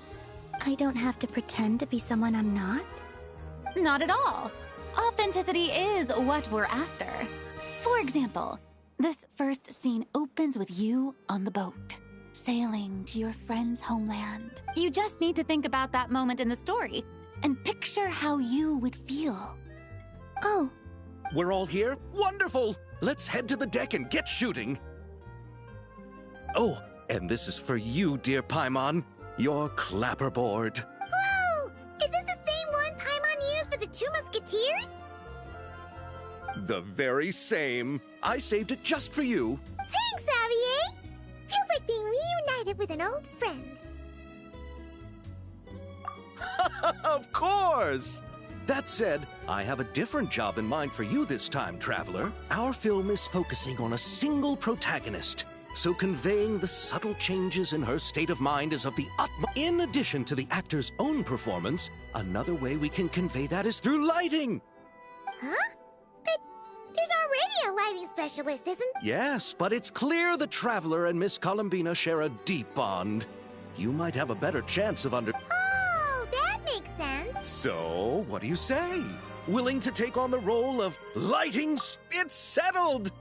I don't have to pretend to be someone I'm not? Not at all. Authenticity is what we're after. For example, this first scene opens with you on the boat, sailing to your friend's homeland. You just need to think about that moment in the story and picture how you would feel. Oh, We're all here? Wonderful! Let's head to the deck and get shooting. Oh, and this is for you, dear Paimon. Your clapperboard. Whoa! Is this the same one Paimon used for the Two Musketeers? The very same. I saved it just for you. Thanks, Xavier! Feels like being reunited with an old friend. Of course! That said, I have a different job in mind for you this time, Traveler. Our film is focusing on a single protagonist, so conveying the subtle changes in her state of mind is of the utmost. In addition to the actor's own performance, another way we can convey that is through lighting. Huh? But there's already a lighting specialist, isn't— Yes, but it's clear the Traveler and Miss Columbina share a deep bond. You might have a better chance of Oh, that makes sense. So, what do you say? Willing to take on the role of lighting? It's settled!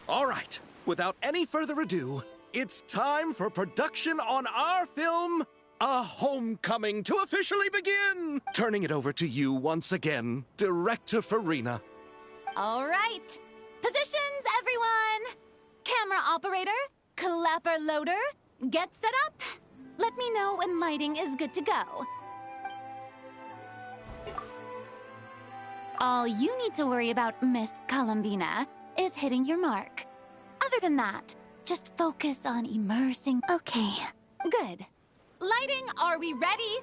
All right, without any further ado, it's time for production on our film, A Homecoming, to officially begin! Turning it over to you once again, Director Farina. All right. Positions, everyone! Camera operator, clapper loader, get set up. Let me know when lighting is good to go. All you need to worry about, Miss Columbina, is hitting your mark. Other than that, just focus on immersing. Okay. Good. Lighting, are we ready?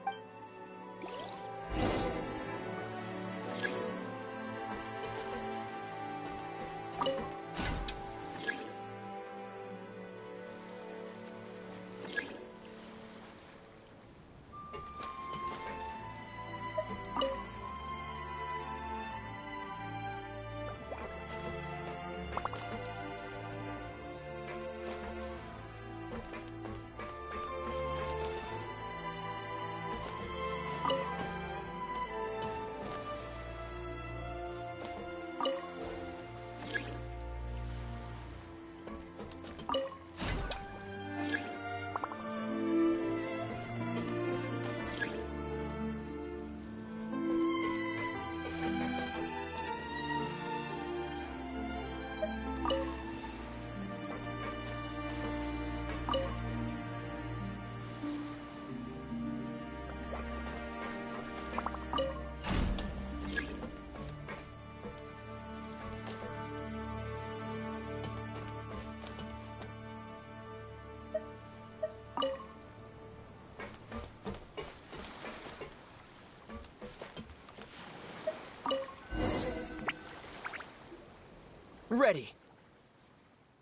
Ready.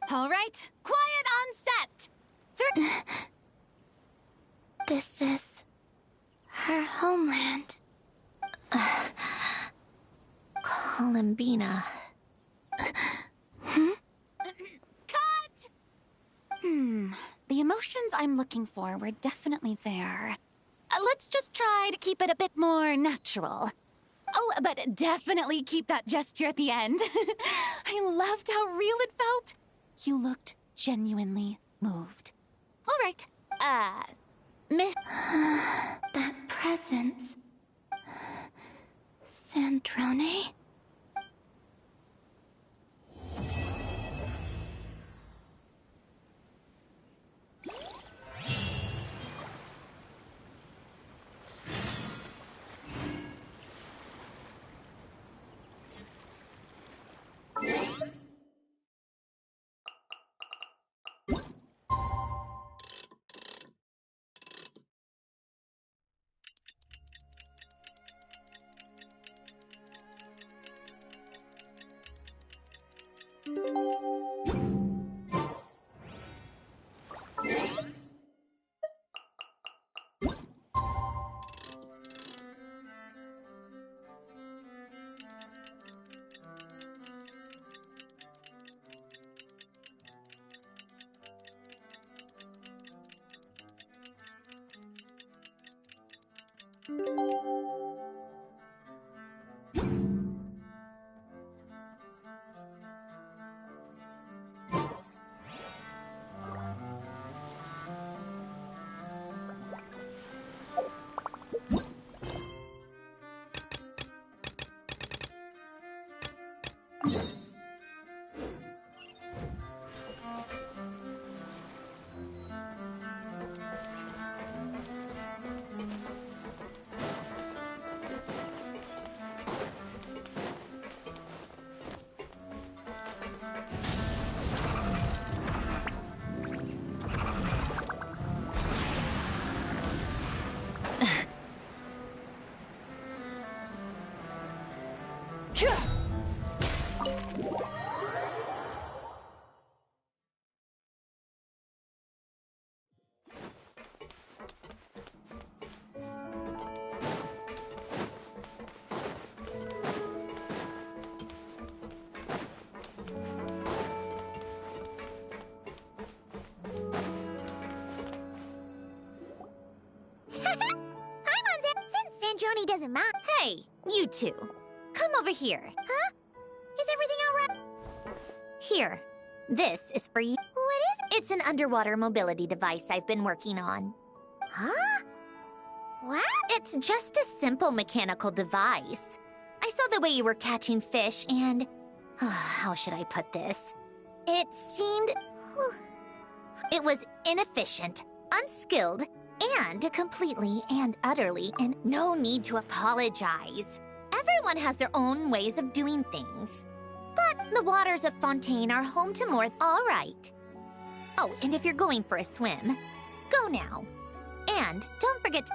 All right, quiet on set. This is her homeland. Columbina. Cut! The emotions I'm looking for were definitely there. Let's just try to keep it a bit more natural. Oh, but definitely keep that gesture at the end. I loved how real it felt. You looked genuinely moved. All right, Miss... That presence. Sandrone? Sandrone doesn't mind. Hey, you two. Come over here. Huh? Is everything all right? Here. This is for you. What is it? It's an underwater mobility device I've been working on. Huh? What? It's just a simple mechanical device. I saw the way you were catching fish and... how should I put this? It seemed... It was inefficient, unskilled, and completely and utterly and no need to apologize. Everyone has their own ways of doing things. But the waters of Fontaine are home to more... All right. Oh, and if you're going for a swim, go now. And don't forget to...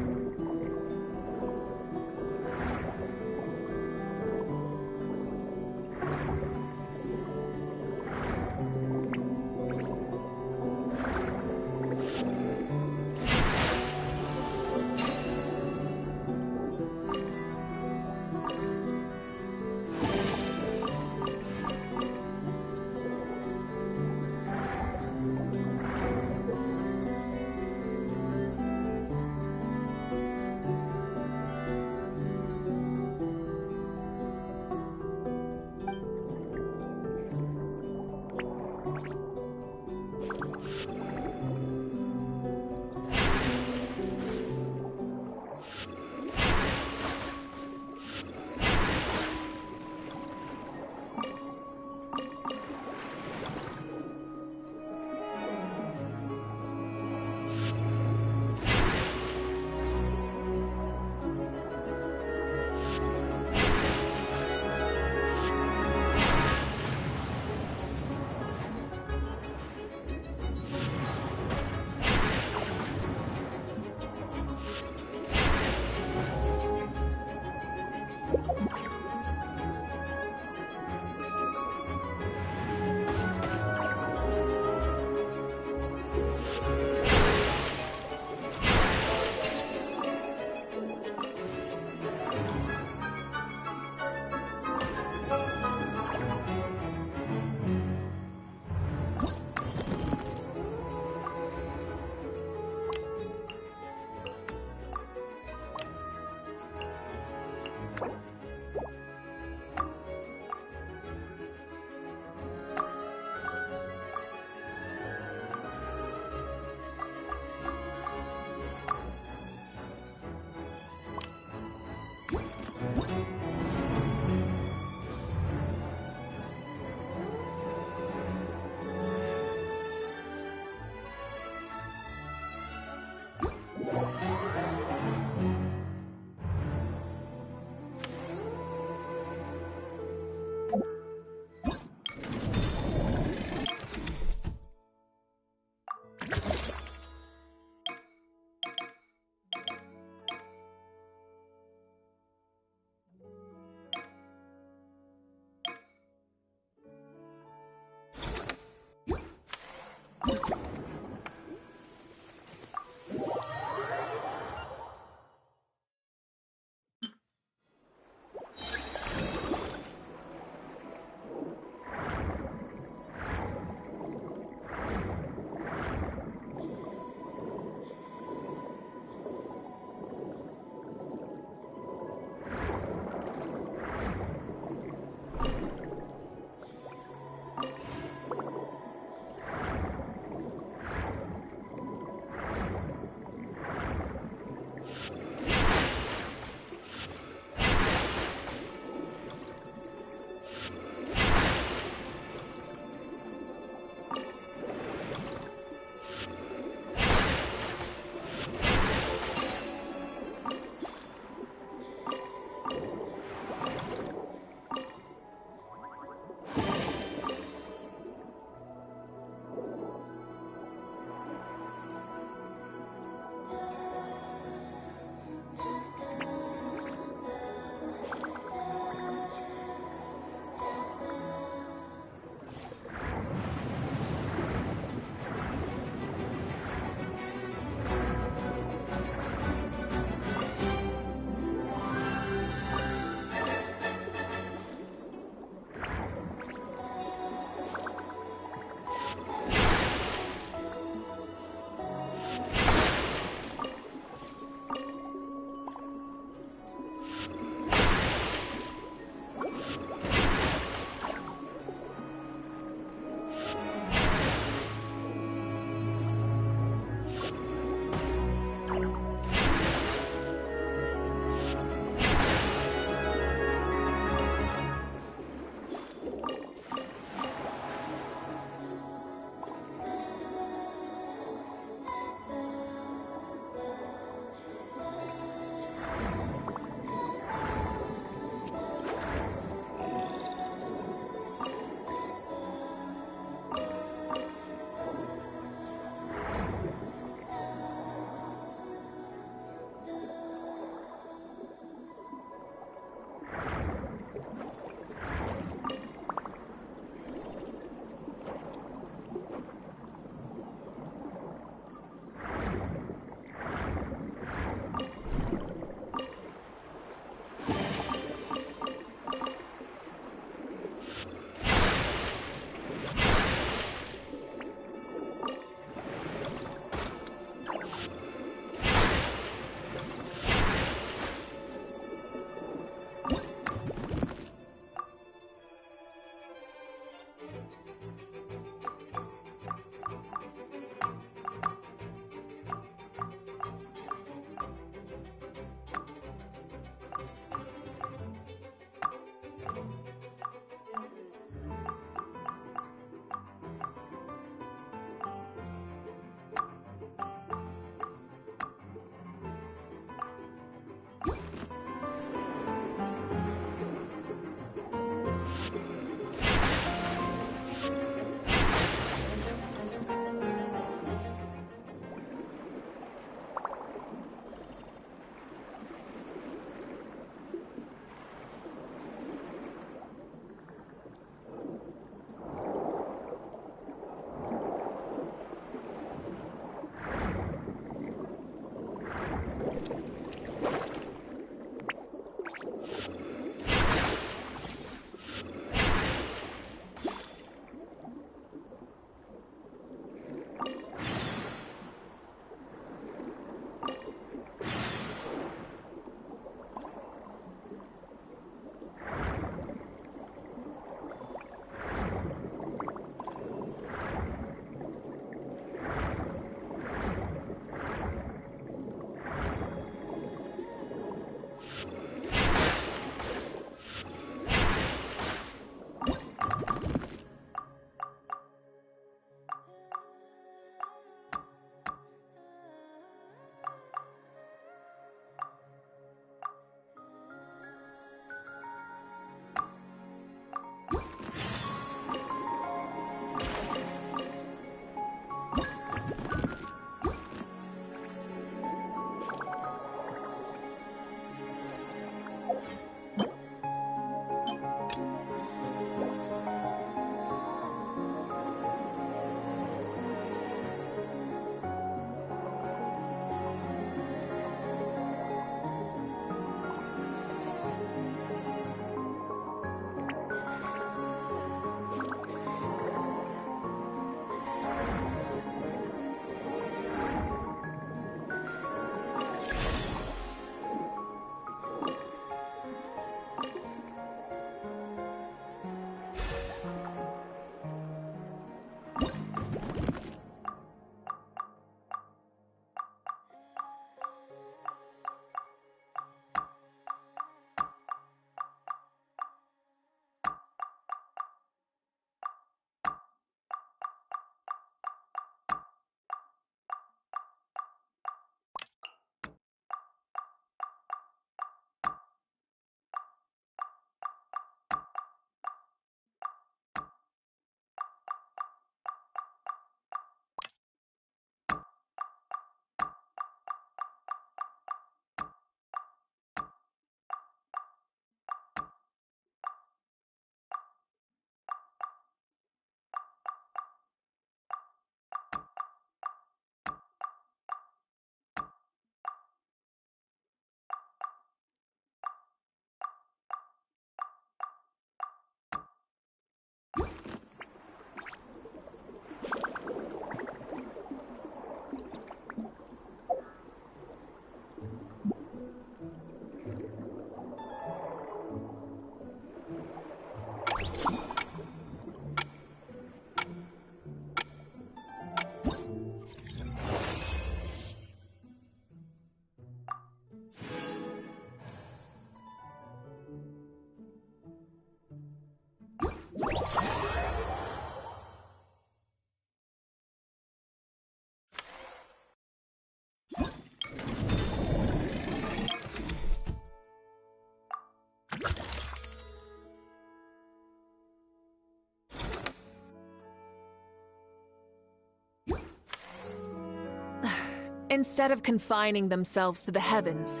Instead of confining themselves to the heavens,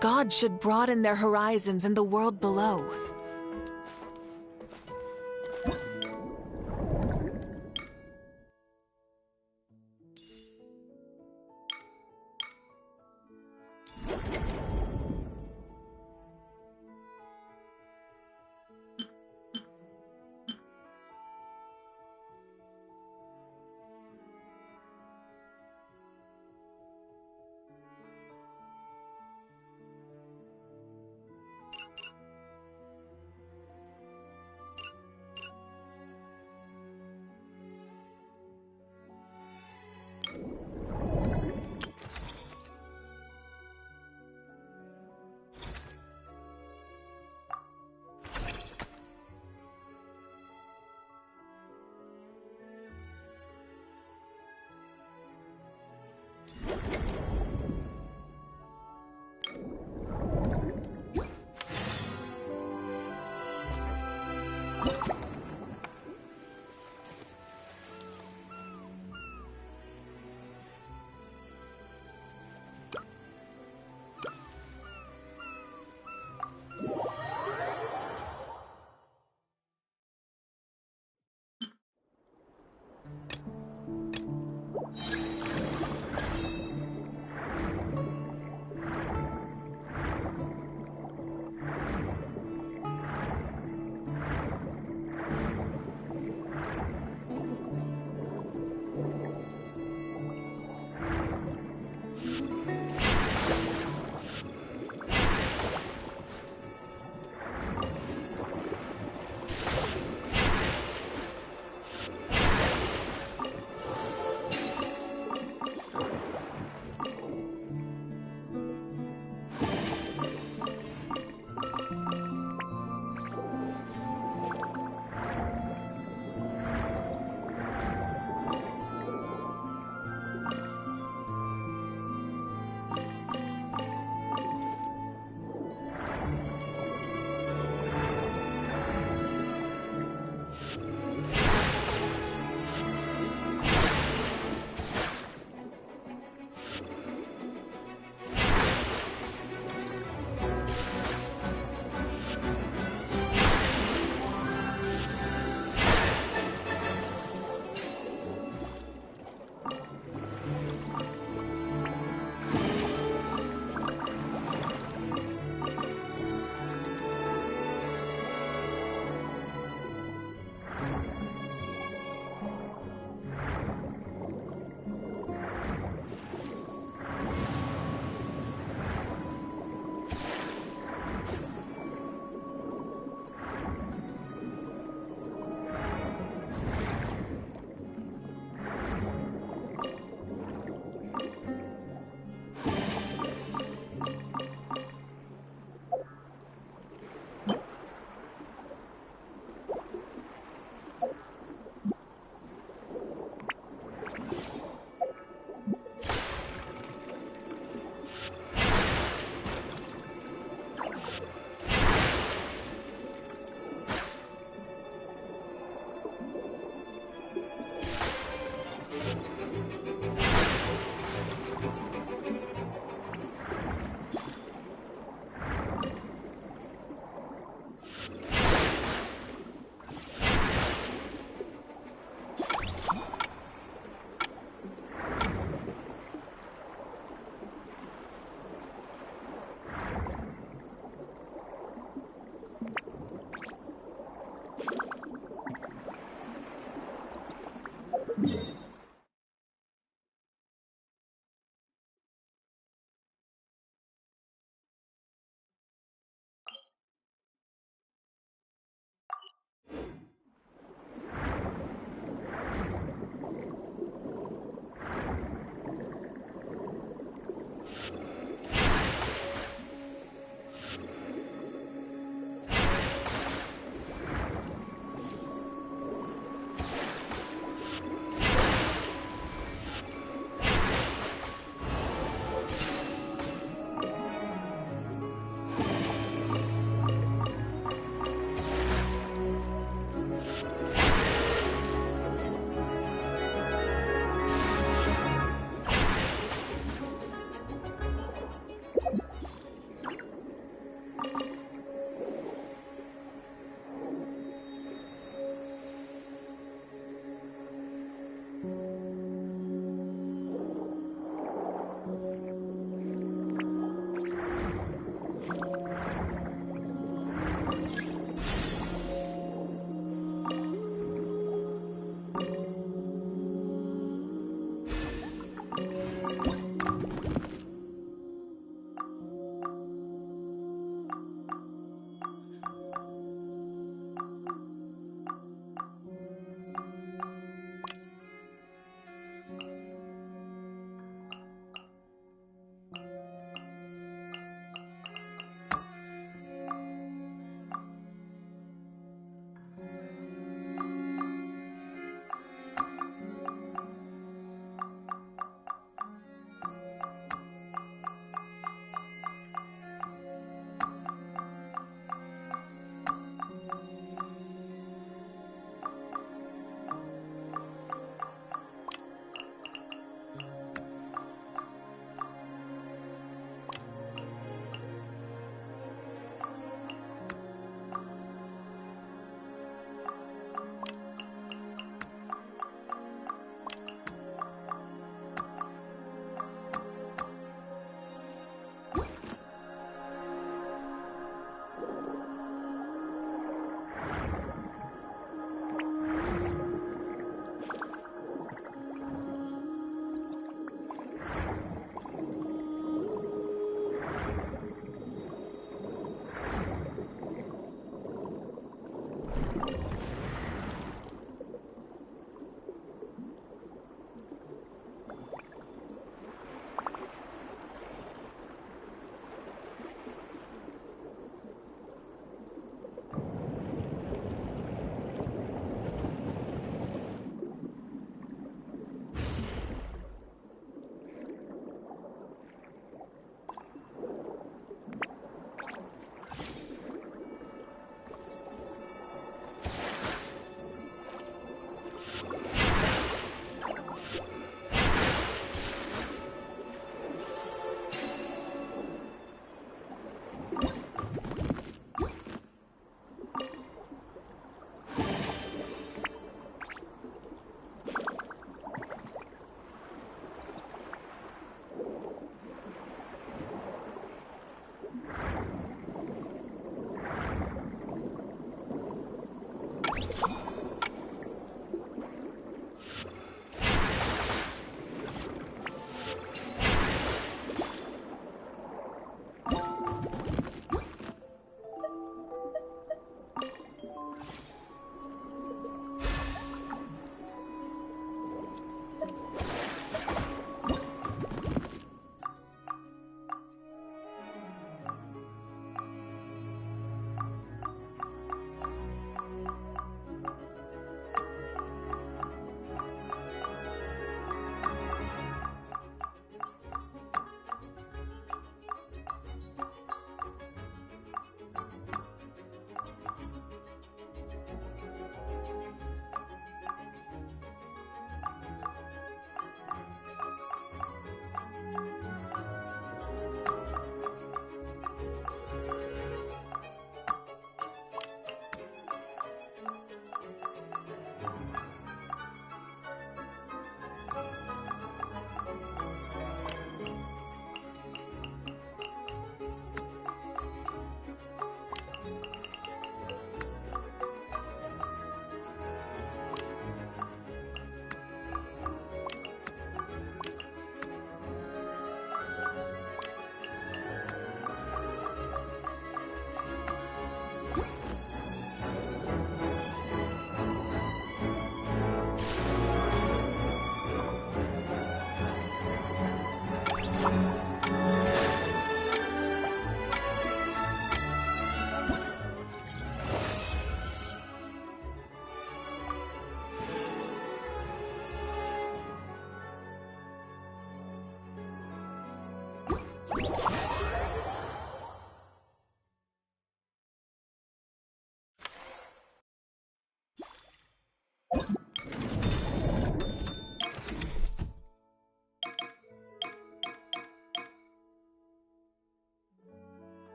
God should broaden their horizons in the world below.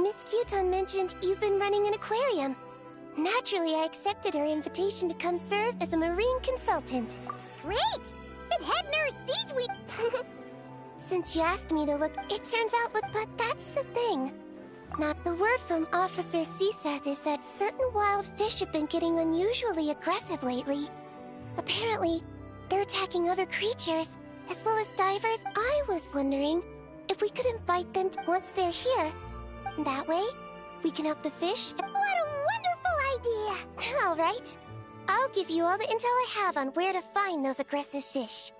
Miss Kyuton mentioned you've been running an aquarium. Naturally, I accepted her invitation to come serve as a marine consultant. Great! With head nurse Siege we... Since you asked me to look, it turns out, but that's the thing. Now, the word from Officer CSAT is that certain wild fish have been getting unusually aggressive lately. Apparently, they're attacking other creatures, as well as divers. I was wondering if we could invite them once they're here. That way, we can help the fish. What a wonderful idea! All right. I'll give you all the intel I have on where to find those aggressive fish.